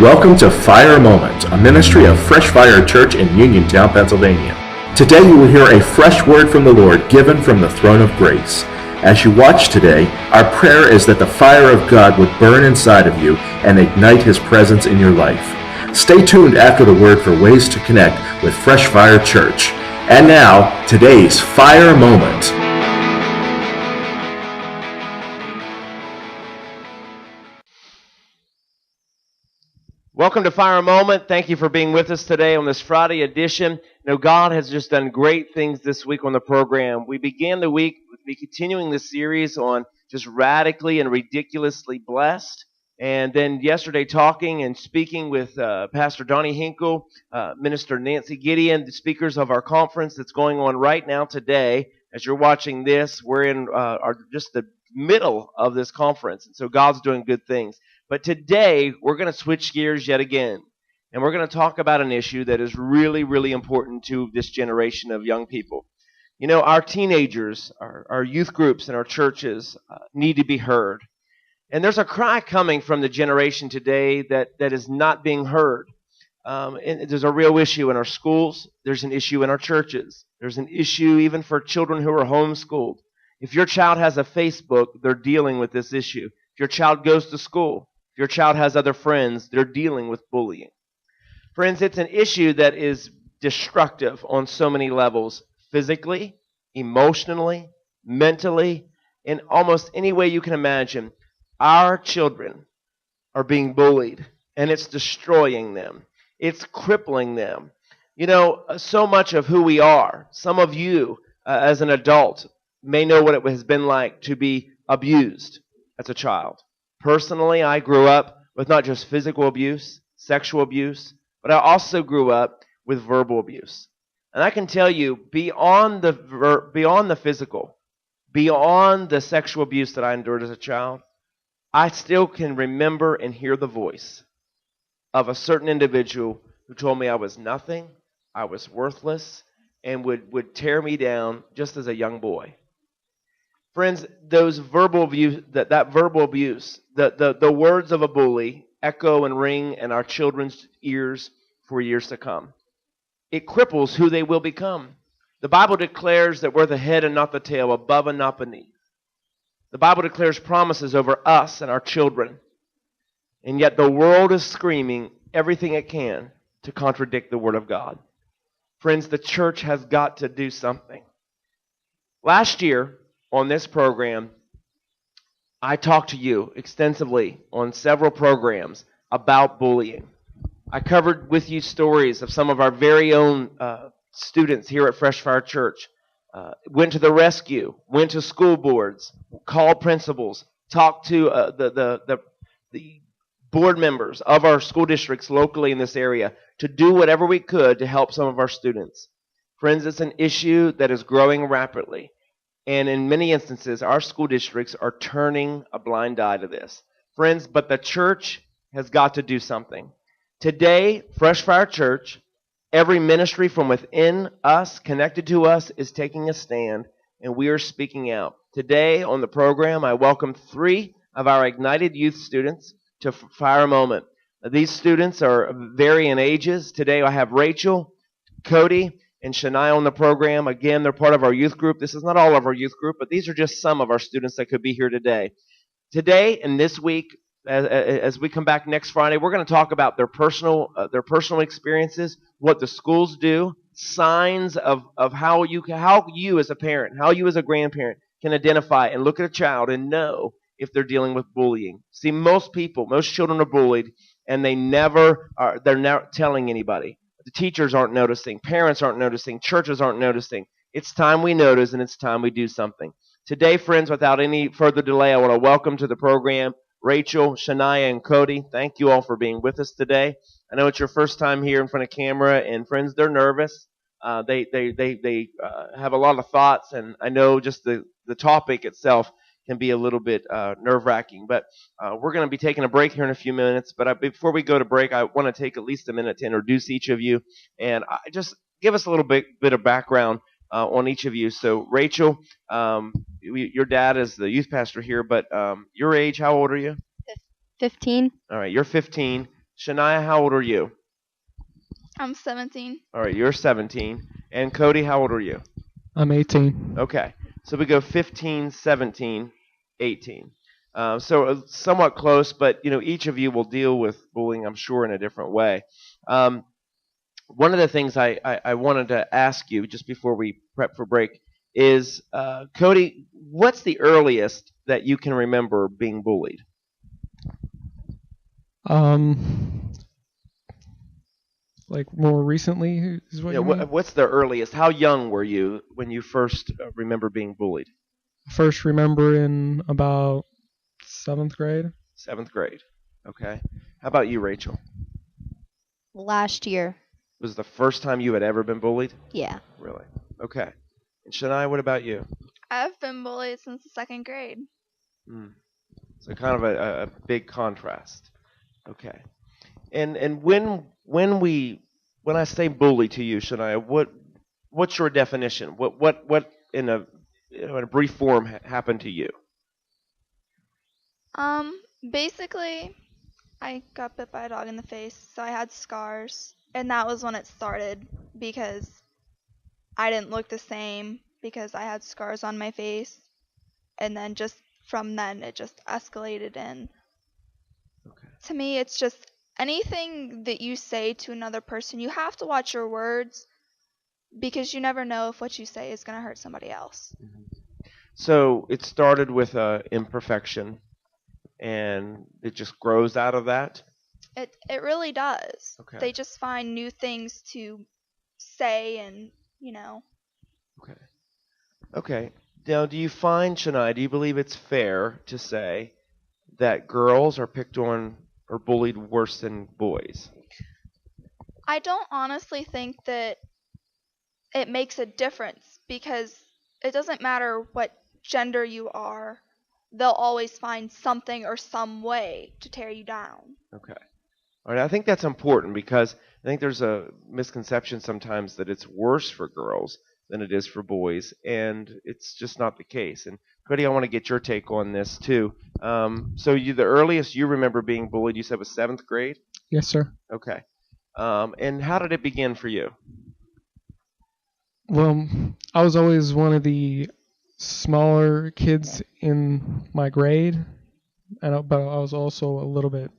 Welcome to Fire Moment, a ministry of Fresh Fire Church in Uniontown, Pennsylvania. Today you will hear a fresh word from the Lord given from the throne of grace. As you watch today, our prayer is that the fire of God would burn inside of you and ignite His presence in your life. Stay tuned after the word for ways to connect with Fresh Fire Church. And now, today's Fire Moment. Welcome to Fire Moment. Thank you for being with us today on this Friday edition. You know, God has just done great things this week on the program. We began the week with continuing this series on just radically and ridiculously blessed. And then yesterday talking and speaking with Pastor Donnie Hinkle, Minister Nancy Gideon, the speakers of our conference that's going on right now today. As you're watching this, we're in just the middle of this conference. And so God's doing good things. But today, we're going to switch gears yet again, and we're going to talk about an issue that is really, really important to this generation of young people. You know, our teenagers, our youth groups and our churches need to be heard. And there's a cry coming from the generation today that is not being heard. And there's a real issue in our schools. There's an issue in our churches. There's an issue even for children who are homeschooled. If your child has a Facebook, they're dealing with this issue. If your child goes to school, if your child has other friends, they're dealing with bullying. Friends, it's an issue that is destructive on so many levels, physically, emotionally, mentally, in almost any way you can imagine. Our children are being bullied, and it's destroying them. It's crippling them. You know, so much of who we are, some of you as an adult may know what it has been like to be abused as a child. Personally, I grew up with not just physical abuse, sexual abuse, but I also grew up with verbal abuse. And I can tell you, beyond the physical, beyond the sexual abuse that I endured as a child, I still can remember and hear the voice of a certain individual who told me I was nothing, I was worthless, and would tear me down just as a young boy. Friends, those verbal abuse, that verbal abuse, the words of a bully echo and ring in our children's ears for years to come. It cripples who they will become. The Bible declares that we're the head and not the tail, above and not beneath. The Bible declares promises over us and our children. And yet the world is screaming everything it can to contradict the Word of God. Friends, the church has got to do something. Last year, on this program, I talked to you extensively on several programs about bullying. I covered with you stories of some of our very own students here at Fresh Fire Church. Went to the rescue, went to school boards, called principals, talked to the board members of our school districts locally in this area to do whatever we could to help some of our students. Friends, it's an issue that is growing rapidly. And in many instances, our school districts are turning a blind eye to this. Friends, but the church has got to do something. Today, Fresh Fire Church, every ministry from within us, connected to us, is taking a stand, and we are speaking out. Today on the program, I welcome 3 of our Ignited Youth students to Fire Moment. These students are varying ages. Today I have Rachel, Cody, and Shania on the program. Again, they're part of our youth group. This is not all of our youth group, but these are just some of our students that could be here today. Today and this week, as we come back next Friday, we're going to talk about their personal experiences, what the schools do, signs of how you as a parent, how you as a grandparent can identify and look at a child and know if they're dealing with bullying. See, most children are bullied, and they're never telling anybody. The teachers aren't noticing, parents aren't noticing, churches aren't noticing. It's time we notice, and it's time we do something. Today, friends, without any further delay, I want to welcome to the program Rachel, Shania, and Cody. Thank you all for being with us today. I know it's your first time here in front of camera, and friends, they're nervous. They have a lot of thoughts, and I know just the topic itself can be a little bit nerve-wracking. But we're going to be taking a break here in a few minutes. But before we go to break, I want to take at least a minute to introduce each of you and just give us a little bit of background on each of you. So, Rachel, your dad is the youth pastor here, but your age, how old are you? 15. All right, you're 15. Shania, how old are you? I'm 17. All right, you're 17. And Cody, how old are you? I'm 18. Okay, so we go 15, 17, 18. So somewhat close, but each of you will deal with bullying, I'm sure, in a different way. One of the things I wanted to ask you just before we prep for break is, Cody, what's the earliest that you can remember being bullied? Like more recently is what you mean? What's the earliest? How young were you when you first remember being bullied? First remember in about 7th grade. 7th grade. Okay. How about you, Rachel? Last year. Was the first time you had ever been bullied? Yeah. Really? Okay. And Shania, what about you? I've been bullied since the 2nd grade. So kind of a big contrast. Okay. And when I say bully to you, Shania, what's your definition? What in a brief form happened to you? Basically, I got bit by a dog in the face, so I had scars, and that was when it started because I didn't look the same because I had scars on my face, and then just from then it just escalated, and to me it's just anything that you say to another person, you have to watch your words because you never know if what you say is going to hurt somebody else. So it started with imperfection, and it just grows out of that? It really does. Okay. They just find new things to say and, Okay. Now, do you find, Shania, do you believe it's fair to say that girls are picked on or bullied worse than boys? I don't honestly think that it makes a difference because it doesn't matter what gender you are, they'll always find something or some way to tear you down. Okay. All right, I think that's important because I think there's a misconception sometimes that it's worse for girls than it is for boys, and it's just not the case. And Cody, I want to get your take on this too. So the earliest you remember being bullied, you said was 7th grade? Yes, sir. Okay. And how did it begin for you? Well, I was always one of the smaller kids in my grade, but I was also a little bit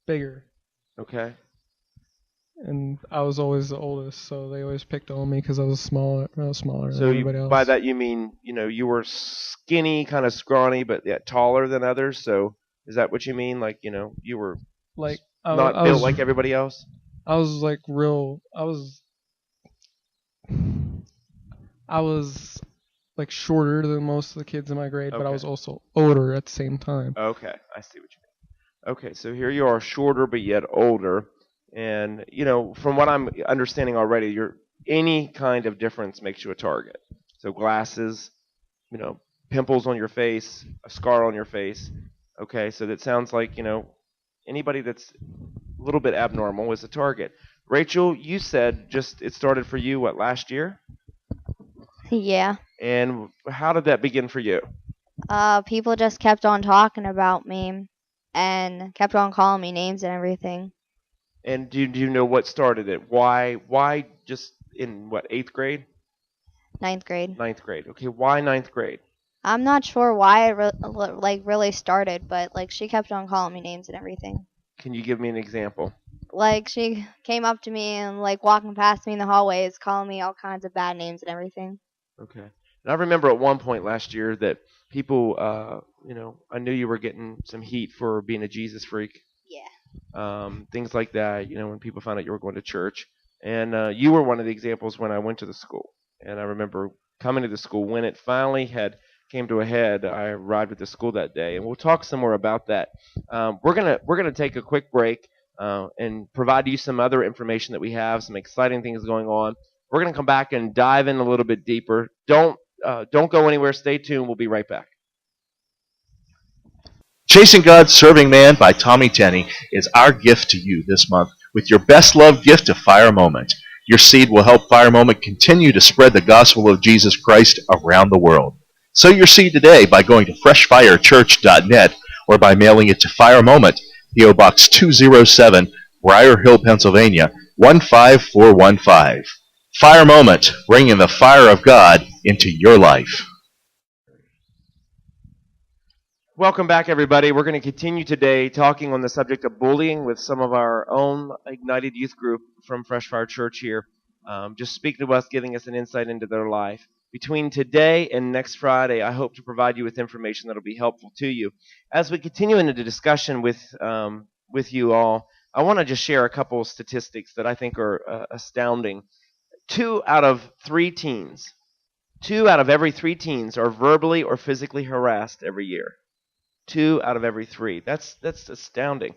bigger. Okay. And I was always the oldest, so they always picked on me because I was smaller. So than everybody else. By that you mean you were skinny, kind of scrawny, but yet taller than others. So is that what you mean? Like you were not built like everybody else. I was I was shorter than most of the kids in my grade, but I was also older at the same time. Okay, I see what you mean. Okay, so here you are, shorter but yet older, and from what I'm understanding already, any kind of difference makes you a target. So glasses, pimples on your face, a scar on your face. Okay, so that sounds like anybody that's a little bit abnormal is a target. Rachel, you said it started for you last year? Yeah. And how did that begin for you? People just kept on talking about me and kept on calling me names and everything. And do you know what started it? Why just in 8th grade? 9th grade. 9th grade. Okay, why 9th grade? I'm not sure why it really started, but she kept on calling me names and everything. Can you give me an example? She came up to me and walking past me in the hallways, calling me all kinds of bad names and everything. Okay. And I remember at one point last year that people, I knew you were getting some heat for being a Jesus freak. Yeah. Things like that, when people found out you were going to church. And you were one of the examples when I went to the school. And I remember coming to the school when it finally came to a head. I arrived at the school that day, and we'll talk some more about that. We're gonna take a quick break and provide you some other information that we have, some exciting things going on. We're gonna come back and dive in a little bit deeper. Don't go anywhere. Stay tuned. We'll be right back. Chasing God, Serving Man by Tommy Tenney is our gift to you this month with your best loved gift of Fire Moment. Your seed will help Fire Moment continue to spread the gospel of Jesus Christ around the world. Sow your seed today by going to freshfirechurch.net or by mailing it to Fire Moment, P.O. Box 207, Briar Hill, Pennsylvania, 15415. Fire Moment, bringing the fire of God into your life. Welcome back, everybody. We're going to continue today talking on the subject of bullying with some of our own Ignited Youth Group from Fresh Fire Church here. Just speaking to us, giving us an insight into their life. Between today and next Friday, I hope to provide you with information that will be helpful to you. As we continue into the discussion with you all, I want to just share a couple of statistics that I think are astounding. 2 out of 3 teens, 2 out of every 3 teens are verbally or physically harassed every year. 2 out of every 3. That's astounding.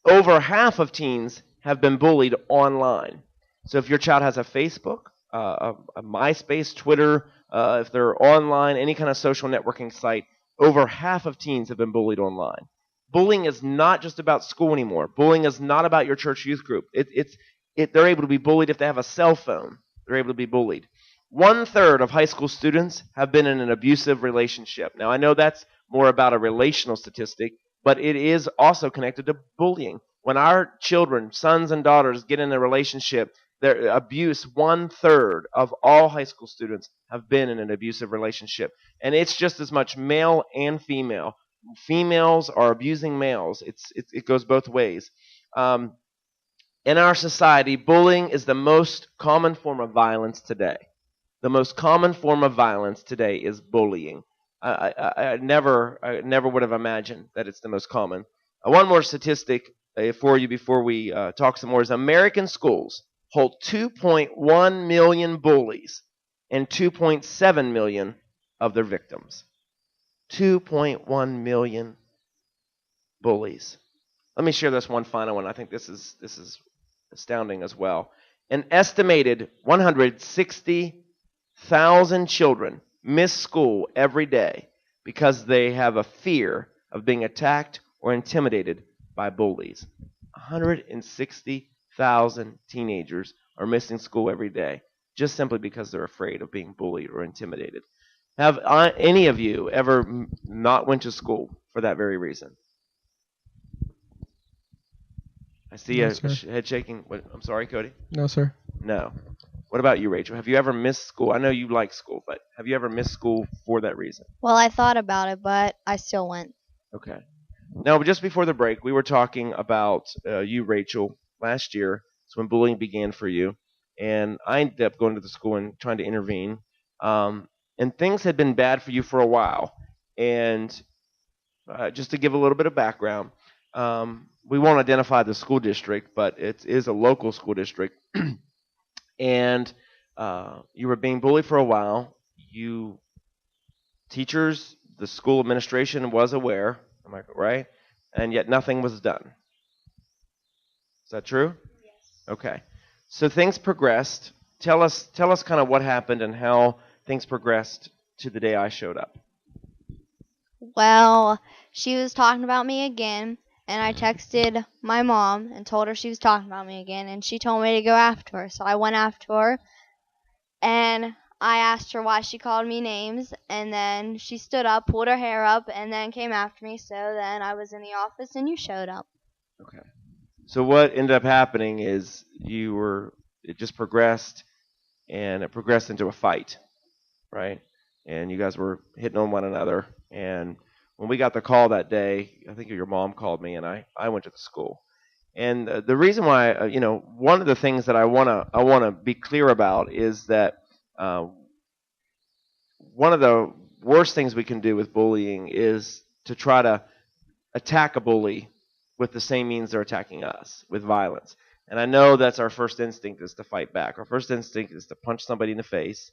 Over half of teens have been bullied online. So if your child has a Facebook, a MySpace, Twitter, if they're online, any kind of social networking site, over half of teens have been bullied online. Bullying is not just about school anymore. Bullying is not about your church youth group. They're able to be bullied if they have a cell phone. They're able to be bullied. 1/3 of high school students have been in an abusive relationship. Now, I know that's more about a relational statistic, but it is also connected to bullying. When our children, sons and daughters, get in a relationship, their abuse, 1/3 of all high school students have been in an abusive relationship. And it's just as much male and female. Females are abusing males. It goes both ways. In our society, bullying is the most common form of violence today. The most common form of violence today is bullying. I never would have imagined that it's the most common. One more statistic for you before we talk some more is American schools hold 2.1 million bullies and 2.7 million of their victims. 2.1 million bullies. Let me share this one final one. I think this is astounding as well. An estimated 160,000 children miss school every day because they have a fear of being attacked or intimidated by bullies. 160,000 teenagers are missing school every day just simply because they're afraid of being bullied or intimidated. Have any of you ever not went to school for that very reason? I see No, a sir. head shaking. I'm sorry, Cody? No, sir. No. What about you, Rachel? Have you ever missed school? I know you like school, but have you ever missed school for that reason? Well, I thought about it, but I still went. Okay. Now, just before the break, we were talking about you, Rachel, last year. It's when bullying began for you. And I ended up going to the school and trying to intervene. And things had been bad for you for a while. And just to give a little bit of background, we won't identify the school district, but it is a local school district. And you were being bullied for a while. Teachers, the school administration was aware, am I right? And yet nothing was done. Is that true? Yes. Okay. So things progressed. Tell us kind of what happened and how things progressed to the day I showed up. Well, she was talking about me again, and I texted my mom and told her she was talking about me again, and she told me to go after her. So I went after her, and I asked her why she called me names, and then she stood up, pulled her hair up, and then came after me. So then I was in the office, and you showed up. Okay. So what ended up happening is it just progressed, and it progressed into a fight, right? And you guys were hitting on one another. And when we got the call that day, I think your mom called me, and I went to the school. And the reason why, one of the things that I wanna be clear about is that one of the worst things we can do with bullying is to try to attack a bully with the same means they're attacking us, with violence. And I know that's our first instinct is to fight back. Our first instinct is to punch somebody in the face,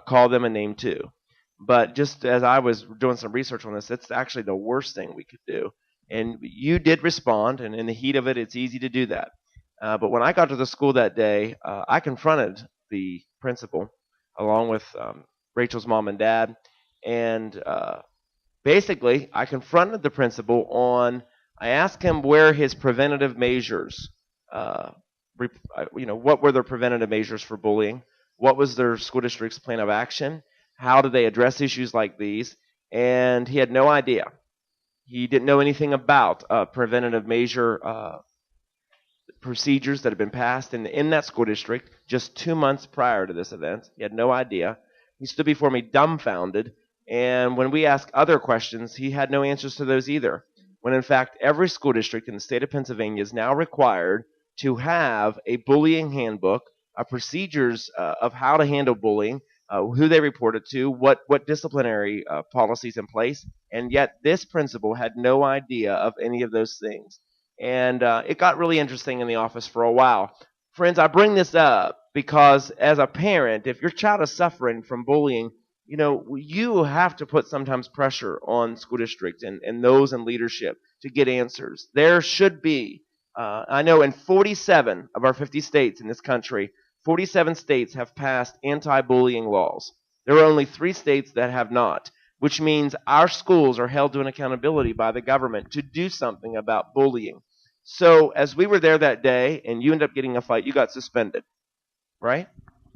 call them a name too. But just as I was doing some research on this, it's actually the worst thing we could do. And you did respond, and in the heat of it, it's easy to do that. But when I got to the school that day, I confronted the principal along with Rachel's mom and dad. And basically, I confronted the principal I asked him where his preventative measures, what were their preventative measures for bullying? What was their school district's plan of action? How do they address issues like these? And he had no idea. He didn't know anything about preventative measure procedures that had been passed in that school district just 2 months prior to this event. He had no idea. He stood before me dumbfounded, and when we asked other questions, he had no answers to those either. When in fact, every school district in the state of Pennsylvania is now required to have a bullying handbook, procedures of how to handle bullying, who they report it to, what disciplinary policies in place, and yet this principal had no idea of any of those things. And it got really interesting in the office for a while. Friends, I bring this up because as a parent, if your child is suffering from bullying, you have to put sometimes pressure on school districts and those in leadership to get answers. There should be, I know in 47 of our 50 states in this country, 47 states have passed anti-bullying laws. There are only 3 states that have not, which means our schools are held to an accountability by the government to do something about bullying. So as we were there that day and you ended up getting a fight, you got suspended, right?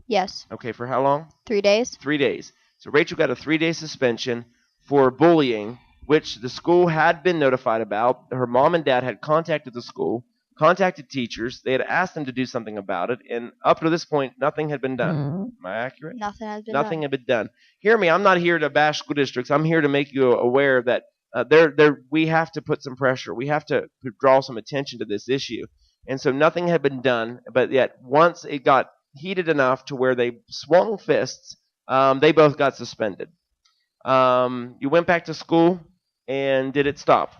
Yes. Okay, for how long? 3 days. 3 days. So Rachel got a 3-day suspension for bullying, which the school had been notified about. Her mom and dad had contacted the school, contacted teachers. They had asked them to do something about it, and up to this point, nothing had been done. Am I accurate? Nothing has been Nothing done. had been done. Hear me, I'm not here to bash school districts. I'm here to make you aware that we have to put some pressure. We have to draw some attention to this issue. And so nothing had been done, but yet once it got heated enough to where they swung fists, they both got suspended. You went back to school, and did it stop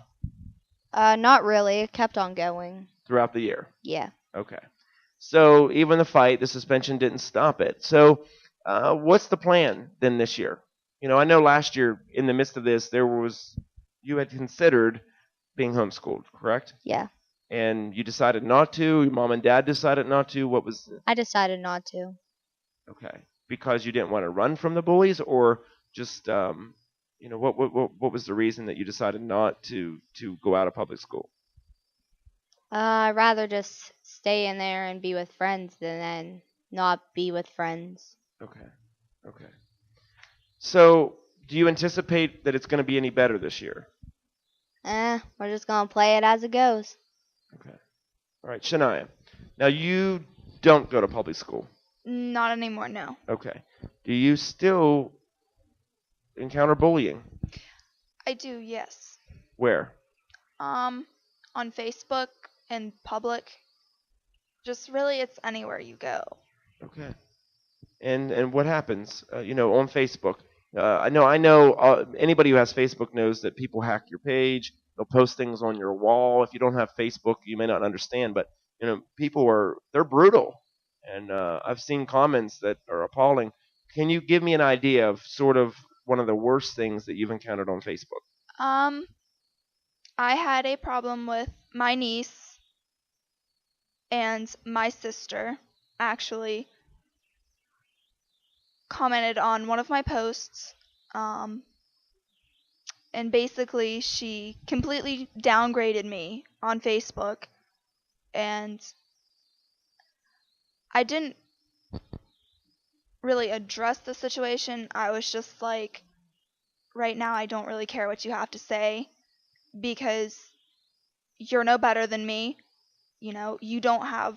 Not really. It kept on going. throughout the year? Yeah. Okay. So even the fight, the suspension didn't stop it. So what's the plan then this year? I know last year in the midst of this, you had considered being homeschooled, correct? Yeah. And you decided not to. Your mom and dad decided not to. What was it? I decided not to. Okay. Because you didn't want to run from the bullies, or just what was the reason that you decided not to go out of public school? I'd rather just stay in there and be with friends than not be with friends. Okay. Okay. So, do you anticipate that it's going to be any better this year? We're just gonna play it as it goes. Okay. All right, Shania. Now, you don't go to public school. Not anymore, no. Okay. Do you still encounter bullying? I do, yes. Where? On Facebook and public. Just really, it's anywhere you go. Okay. And what happens? On Facebook. I know. Anybody who has Facebook knows that people hack your page. They'll post things on your wall. If you don't have Facebook, you may not understand. But people they're brutal, and I've seen comments that are appalling. Can you give me an idea of sort of one of the worst things that you've encountered on Facebook? I had a problem with my niece and my sister actually commented on one of my posts, and basically she completely downgraded me on Facebook, and I didn't really address the situation. I was just like, right now I don't really care what you have to say, because you're no better than me. You don't have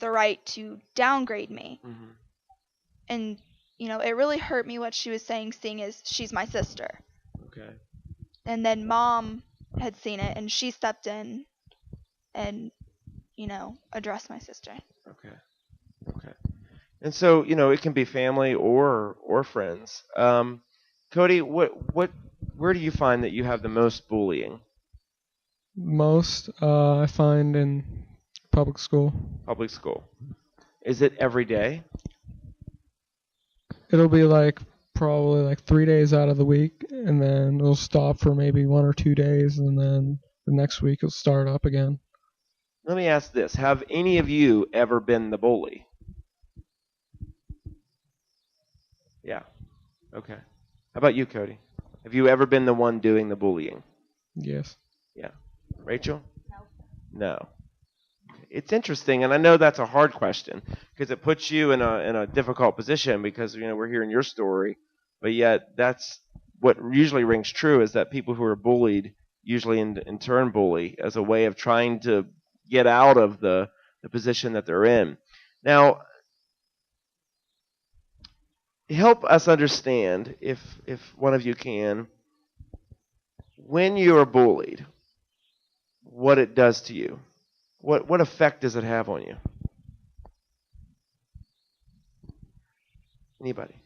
the right to downgrade me. Mm-hmm. And it really hurt me what she was saying, seeing as she's my sister. Okay. And then Mom had seen it, and she stepped in and addressed my sister. Okay. Okay. And so, it can be family or friends. Cody, where do you find that you have the most bullying? Most I find in public school. Public school. Is it every day? It'll be probably 3 days out of the week, and then it'll stop for maybe 1 or 2 days, and then the next week it'll start up again. Let me ask this. Have any of you ever been the bully? Yeah. Okay. How about you, Cody? Have you ever been the one doing the bullying? Yes. Yeah. Rachel? No. It's interesting, and I know that's a hard question because it puts you in a difficult position because we're hearing your story, but yet that's what usually rings true is that people who are bullied usually in turn bully, as a way of trying to get out of the position that they're in. Now, help us understand, if one of you can, when you are bullied, what it does to you. What effect does it have on you? Anybody?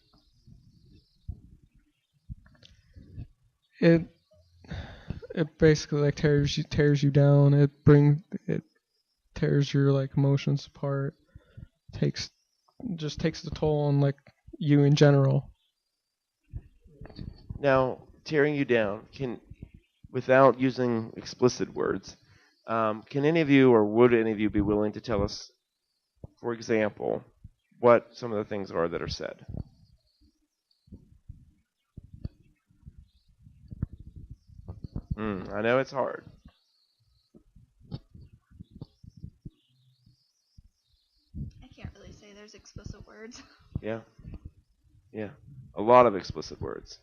It basically like tears you down. It tears your like emotions apart. Takes the toll on like you in general. Now, tearing you down, without using explicit words, can any of you, or would any of you be willing to tell us, for example, what some of the things are that are said? I know it's hard. I can't really say there's explicit words. Yeah. A lot of explicit words.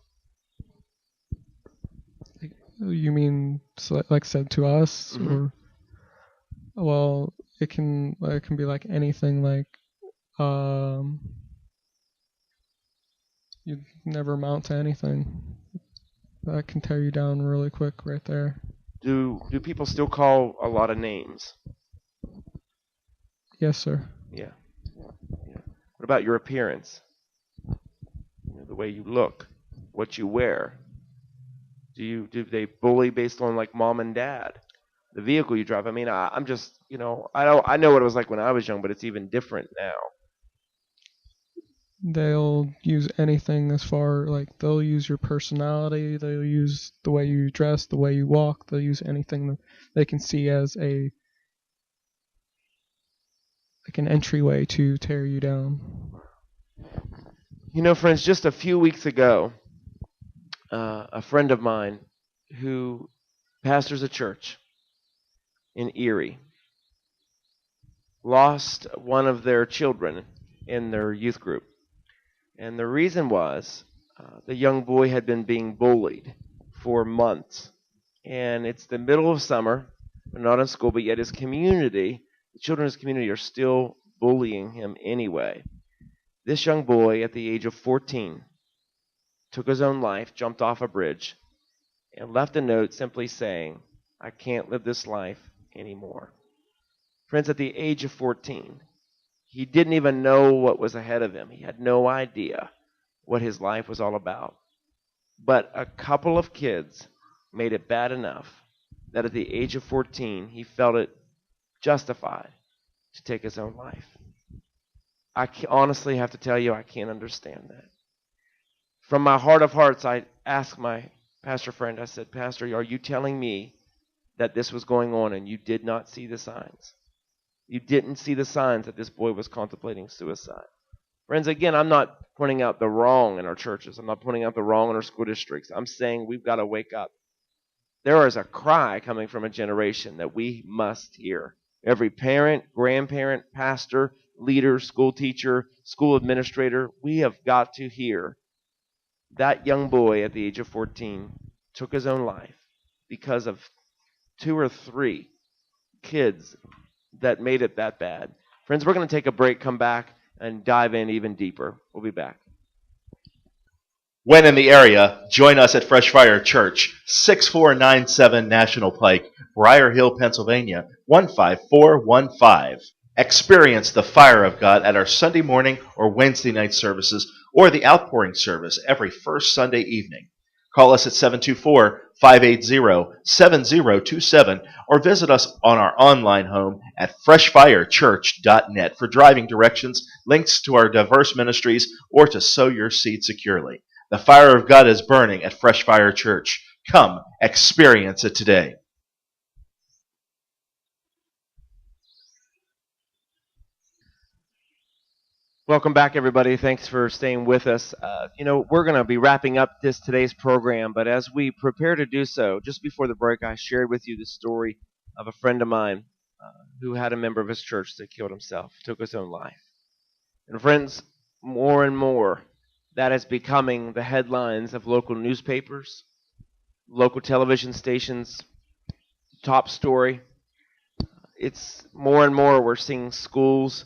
You mean like said to us, Mhm. or well, it can be like anything, like you never amount to anything. That can tear you down really quick right there. Do people still call a lot of names? Yes, sir. Yeah. What about your appearance? The way you look, what you wear. Do they bully based on like mom and dad? The vehicle you drive. I mean, I'm just, I know what it was like when I was young, but it's even different now. They'll use anything as far, like they'll use your personality, they'll use the way you dress, the way you walk, they'll use anything that they can see as like an entryway to tear you down. Friends, just a few weeks ago, a friend of mine who pastors a church in Erie lost one of their children in their youth group. And the reason was the young boy had been being bullied for months. And it's the middle of summer, they're not in school, but yet his community, the children in his community, are still bullying him anyway. This young boy, at the age of 14, took his own life, jumped off a bridge, and left a note simply saying, "I can't live this life anymore." Friends, at the age of 14, he didn't even know what was ahead of him. He had no idea what his life was all about. But a couple of kids made it bad enough that at the age of 14, he felt it justified to take his own life. I honestly have to tell you, I can't understand that. From my heart of hearts, I asked my pastor friend, I said, "Pastor, are you telling me that this was going on and you did not see the signs? You didn't see the signs that this boy was contemplating suicide?" Friends, again, I'm not pointing out the wrong in our churches. I'm not pointing out the wrong in our school districts. I'm saying we've got to wake up. There is a cry coming from a generation that we must hear. Every parent, grandparent, pastor, leader, school teacher, school administrator, we have got to hear that young boy at the age of 14 took his own life because of 2 or 3 kids that made it that bad. Friends, we're going to take a break, come back, and dive in even deeper. We'll be back. When in the area, join us at Fresh Fire Church, 6497 National Pike, Briar Hill, Pennsylvania, 15415. Experience the fire of God at our Sunday morning or Wednesday night services or the outpouring service every first Sunday evening. Call us at 724-580-7027 or visit us on our online home at freshfirechurch.net for driving directions, links to our diverse ministries, or to sow your seed securely. The fire of God is burning at Fresh Fire Church. Come, experience it today. Welcome back, everybody. Thanks for staying with us. We're going to be wrapping up today's program, but as we prepare to do so, just before the break, I shared with you the story of a friend of mine who had a member of his church that killed himself, took his own life. And friends, more and more, that is becoming the headlines of local newspapers, local television stations' top story. It's more and more we're seeing schools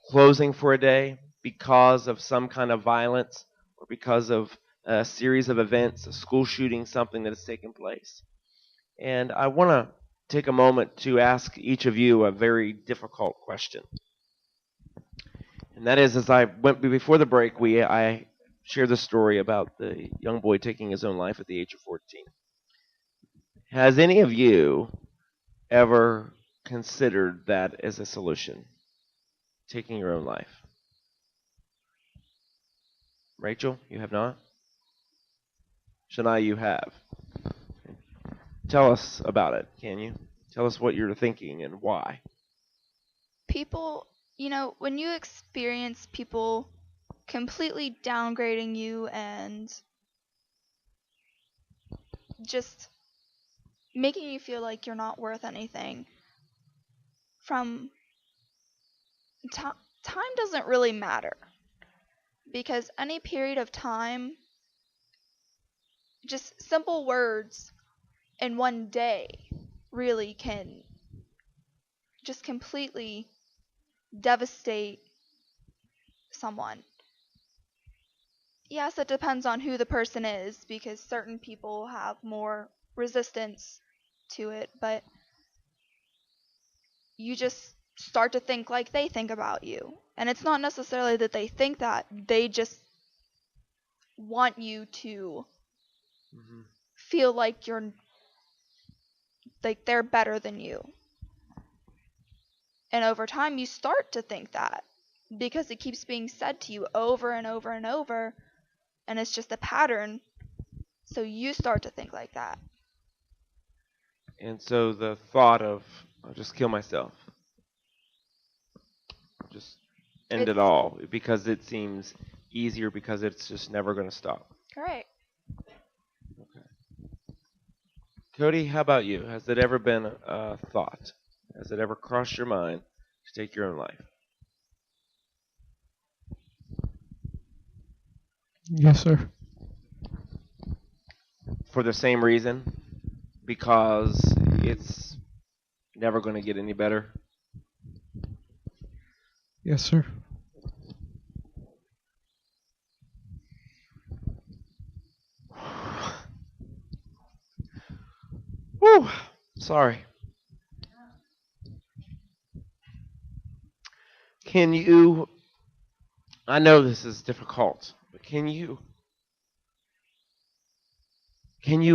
closing for a day because of some kind of violence or because of a series of events, a school shooting, something that has taken place. And I want to take a moment to ask each of you a very difficult question. And that is, as I went before the break, I shared the story about the young boy taking his own life at the age of 14. Has any of you ever considered that as a solution? Taking your own life? Rachel, you have not? Shania, you have. Tell us about it, can you? Tell us what you're thinking and why. People, when you experience people completely downgrading you and just making you feel like you're not worth anything, from time doesn't really matter, because any period of time, just simple words in one day really can just completely devastate someone. Yes, it depends on who the person is, because certain people have more resistance to it, but you just start to think like they think about you. And it's not necessarily that they think that, they just want you to feel like they're better than you. And over time you start to think that, because it keeps being said to you over and over and over, and it's just a pattern. So you start to think like that. And so the thought of, I'll just kill myself, just end it all, because it seems easier, because it's just never going to stop. Correct. Okay. Cody, how about you? Has it ever been a thought? Has it ever crossed your mind to take your own life? Yes, sir. For the same reason? Because it's never going to get any better? Yes, sir. Whew. Sorry. Can you, I know this is difficult, but can you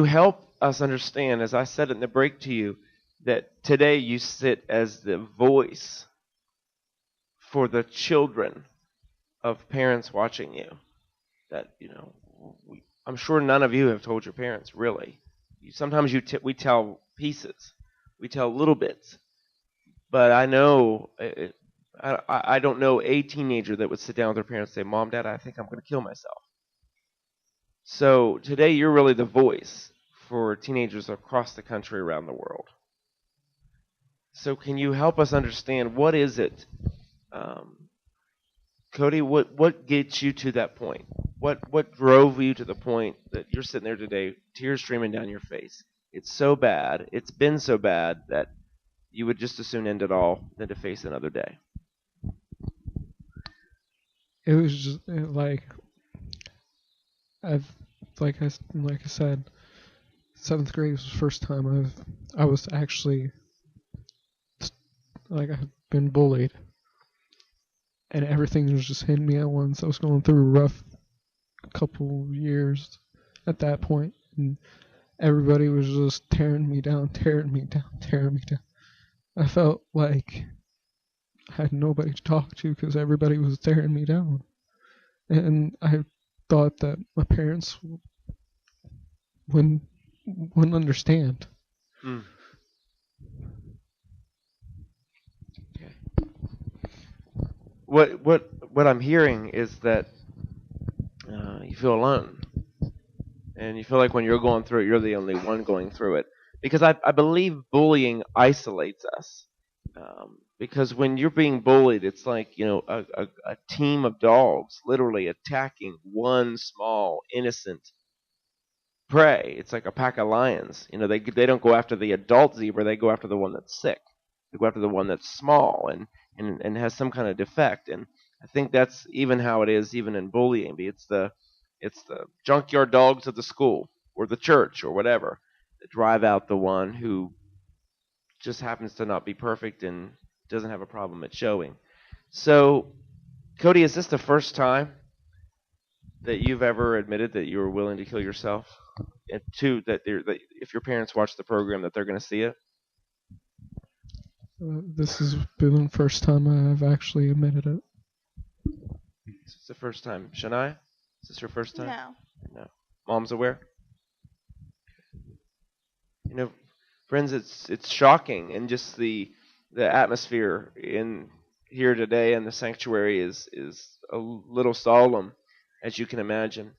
help us understand, as I said in the break to you, that today you sit as the voice for the children of parents watching you? That, I'm sure none of you have told your parents, really. Sometimes we tell pieces, we tell little bits, but I know, I don't know a teenager that would sit down with their parents and say, "Mom, Dad, I think I'm going to kill myself." So today you're really the voice for teenagers across the country, around the world. So can you help us understand, what is it, Cody, what gets you to that point? What drove you to the point that you're sitting there today, tears streaming down your face? It's so bad, it's been so bad, that you would just as soon end it all than to face another day. It was just like I said, 7th grade was the first time I was actually I've been bullied, and everything was just hitting me at once. I was going through a rough couple years at that point, and everybody was just tearing me down. I felt like I had nobody to talk to because everybody was tearing me down, and I thought that my parents wouldn't understand. Okay. What I'm hearing is that you feel alone, and you feel like when you're going through it, you're the only one going through it. Because I believe bullying isolates us. Because when you're being bullied, it's like, a team of dogs literally attacking one small, innocent prey. It's like a pack of lions. They don't go after the adult zebra. They go after the one that's sick. They go after the one that's small and has some kind of defect. And I think that's even how it is even in bullying. It's the junkyard dogs of the school or the church or whatever that drive out the one who just happens to not be perfect and doesn't have a problem at showing. So, Cody, is this the first time that you've ever admitted that you were willing to kill yourself? And two, that if your parents watch the program, that they're going to see it? This has been the first time I've actually admitted it. It's the first time. Shania, is this your first time? No. No. Mom's aware? Friends, it's shocking, and just the atmosphere in here today in the sanctuary is a little solemn, as you can imagine.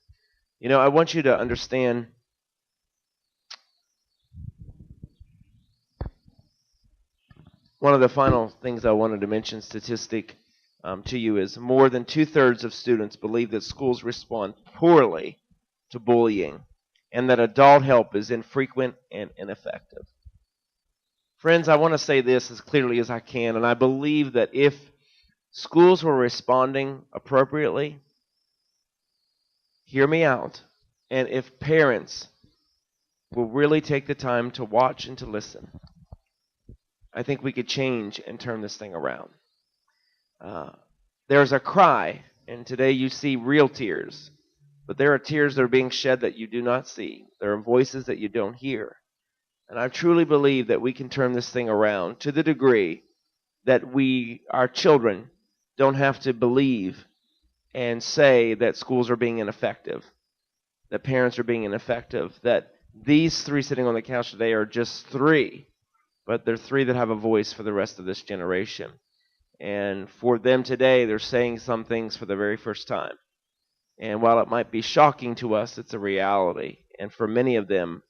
I want you to understand one of the final things I wanted to mention, statistic to you, is more than 2/3 of students believe that schools respond poorly to bullying and that adult help is infrequent and ineffective. Friends, I want to say this as clearly as I can, and I believe that if schools were responding appropriately, hear me out, and if parents will really take the time to watch and to listen, I think we could change and turn this thing around. There's a cry, and today you see real tears, but there are tears that are being shed that you do not see. There are voices that you don't hear. And I truly believe that we can turn this thing around to the degree that our children, don't have to believe and say that schools are being ineffective, that parents are being ineffective, that these three sitting on the couch today are just three, but they're three that have a voice for the rest of this generation. And for them today, they're saying some things for the very first time. And while it might be shocking to us, it's a reality. And for many of them,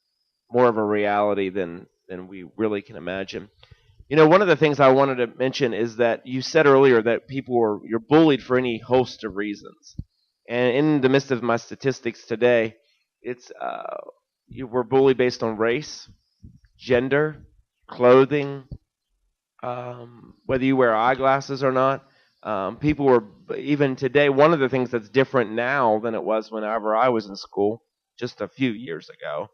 more of a reality than we really can imagine. One of the things I wanted to mention is that you said earlier that you're bullied for any host of reasons. And in the midst of my statistics today, it's you were bullied based on race, gender, clothing, whether you wear eyeglasses or not. People were, even today, one of the things that's different now than it was whenever I was in school, just a few years ago,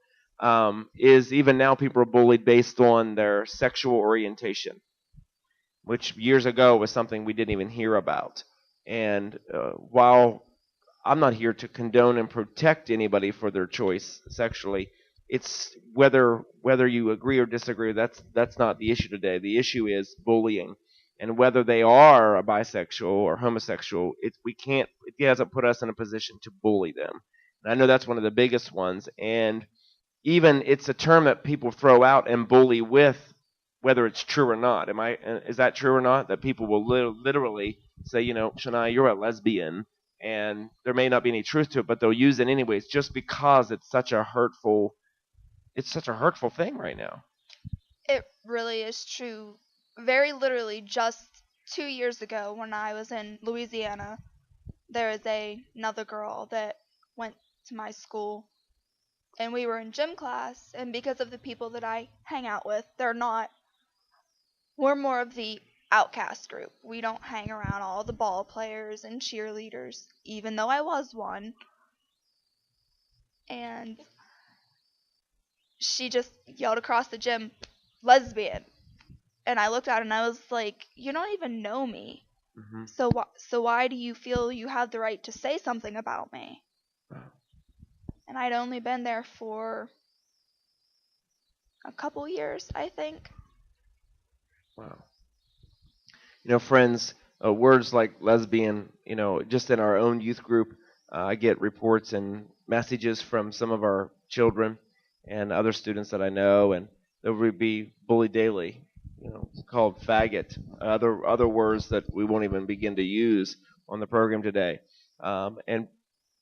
is even now people are bullied based on their sexual orientation, which years ago was something we didn't even hear about. And while I'm not here to condone and protect anybody for their choice sexually, it's whether you agree or disagree, that's not the issue today. The issue is bullying. And whether they are a bisexual or homosexual, it hasn't put us in a position to bully them. And I know that's one of the biggest ones. And even it's a term that people throw out and bully with, whether it's true or not. Is that true or not? That people will literally say, Shania, you're a lesbian, and there may not be any truth to it, but they'll use it anyways, just because it's such a hurtful thing right now. It really is true. Very literally, just 2 years ago, when I was in Louisiana, there was another girl that went to my school, and we were in gym class, and because of the people that I hang out with, we're more of the outcast group. We don't hang around all the ball players and cheerleaders, even though I was one. And she just yelled across the gym, "Lesbian." And I looked at her and I was like, "You don't even know me. Mm-hmm. So why do you feel you have the right to say something about me?" Wow. And I'd only been there for a couple years, I think. Wow. Friends, words like lesbian, just in our own youth group, I get reports and messages from some of our children and other students that I know, and they would be bullied daily. It's called faggot, other words that we won't even begin to use on the program today. And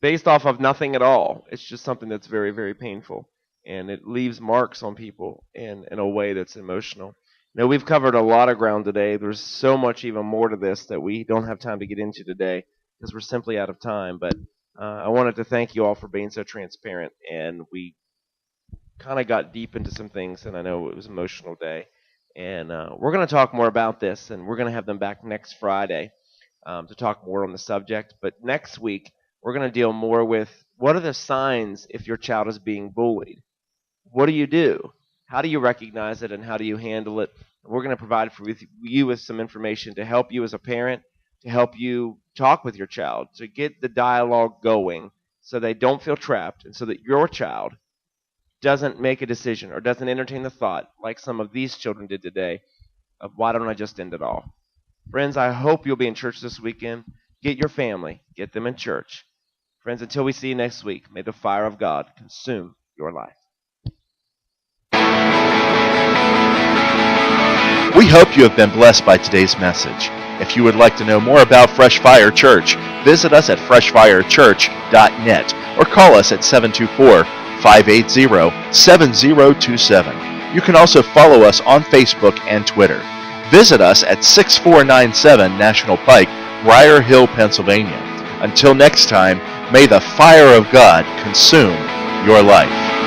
based off of nothing at all, it's just something that's very, very painful, and it leaves marks on people in a way that's emotional. We've covered a lot of ground today. There's so much even more to this that we don't have time to get into today because we're simply out of time. But I wanted to thank you all for being so transparent, and we kind of got deep into some things, and I know it was an emotional day. And we're going to talk more about this, and we're going to have them back next Friday to talk more on the subject. But next week, we're going to deal more with what are the signs if your child is being bullied? What do you do? How do you recognize it, and how do you handle it? We're going to provide for you with some information to help you as a parent, to help you talk with your child, to get the dialogue going so they don't feel trapped, and so that your child doesn't make a decision or doesn't entertain the thought, like some of these children did today, of why don't I just end it all? Friends, I hope you'll be in church this weekend. Get your family. Get them in church. Friends, until we see you next week, may the fire of God consume your life. We hope you have been blessed by today's message. If you would like to know more about Fresh Fire Church, visit us at freshfirechurch.net or call us at 724-580-7027. You can also follow us on Facebook and Twitter. Visit us at 6497 National Pike, Briar Hill, Pennsylvania. Until next time, may the fire of God consume your life.